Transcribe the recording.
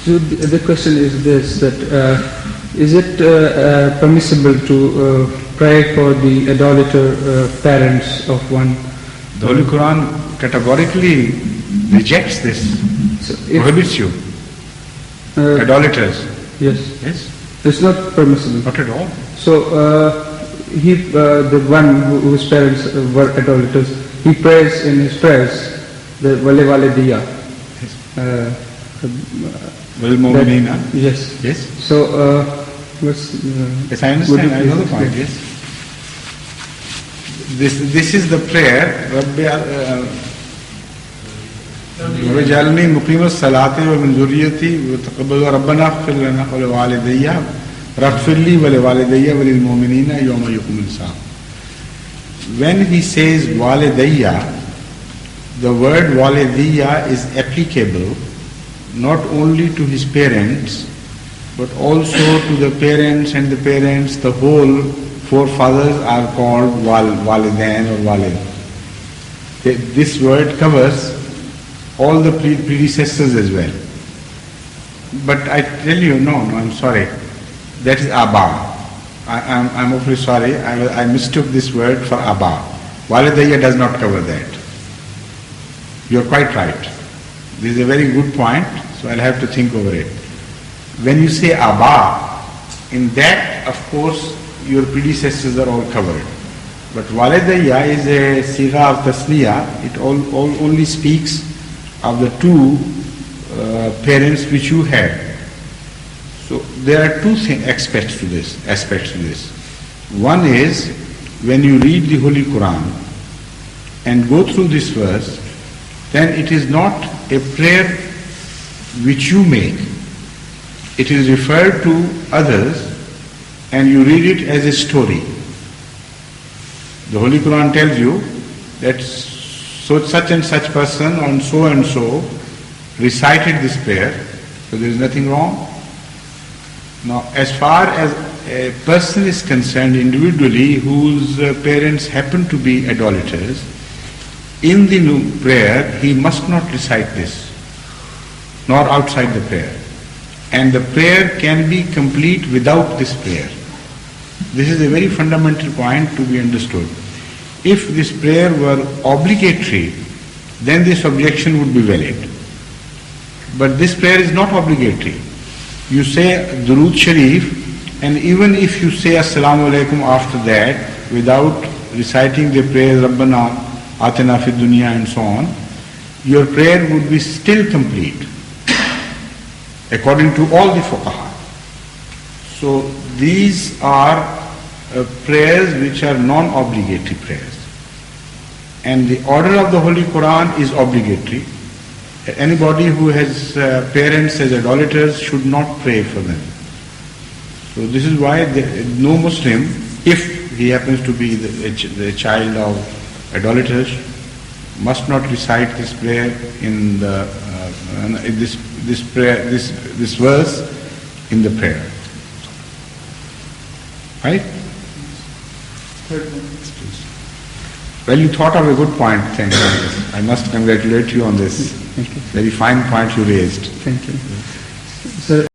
So the question is this, that is it permissible to pray for the idolater parents of one? The Holy Quran categorically rejects this, So prohibits you. Idolaters. Yes. Yes? It's not permissible. Not at all. So the one whose parents were idolaters, he prays in his prayers the Wale Wale Diya. Well, Mu'minina. Yes. Yes? So what's Yes, I understand. I know the point. Yes. This is the prayer. وَجَعَلْنِي مُقِيمَ الصَّلَاةِ وَمِنْ ذُرِّيَّتِي وَتَقَبَّلْ رَبَّنَا اغْفِرْ لَنَا وَلِوَالِدَيَّ وَاغْفِرْ لِي وَلِوَالِدَيَّ وَلِلْمُؤْمِنِينَ يَوْمَ يَقُومُ الْحِسَابُ. When he says walidayya, the word walidayya is applicable not only to his parents, but also to the parents and the parents. The whole forefathers are called walidain or walid. This word covers all the predecessors as well. But I tell you, no, I'm sorry. That is Abba. I'm awfully sorry. I mistook this word for Abba. Walidayya does not cover that. You're quite right. This is a very good point, so I'll have to think over it. When you say Abba, in that, of course, your predecessors are all covered. But Walidayya is a sigha of tasniya. It only speaks of the two parents which you had. So there are two aspects to this. One is when you read the Holy Quran and go through this verse, then it is not a prayer which you make. It is referred to others and you read it as a story. The Holy Quran tells you that so such and such person and so recited this prayer, so there is nothing wrong. Now, as far as a person is concerned individually whose parents happen to be idolaters, in the prayer he must not recite this, nor outside the prayer. And the prayer can be complete without this prayer. This is a very fundamental point to be understood. If this prayer were obligatory, then this objection would be valid. But this prayer is not obligatory. You say Durood Sharif, and even if you say Assalamu Alaikum after that, without reciting the prayer Rabbana Atina Fid Dunya and so on, your prayer would be still complete, according to all the fuqaha. So these are prayers which are non-obligatory prayers. And the order of the Holy Quran is obligatory. Anybody who has parents as idolaters should not pray for them. So this is why no Muslim, if he happens to be the child of idolaters, must not recite this prayer in the this verse in the prayer. Right? Well, you thought of a good point. Thank you. I must congratulate you on this. Thank you. Very fine point you raised. Thank you. Sir,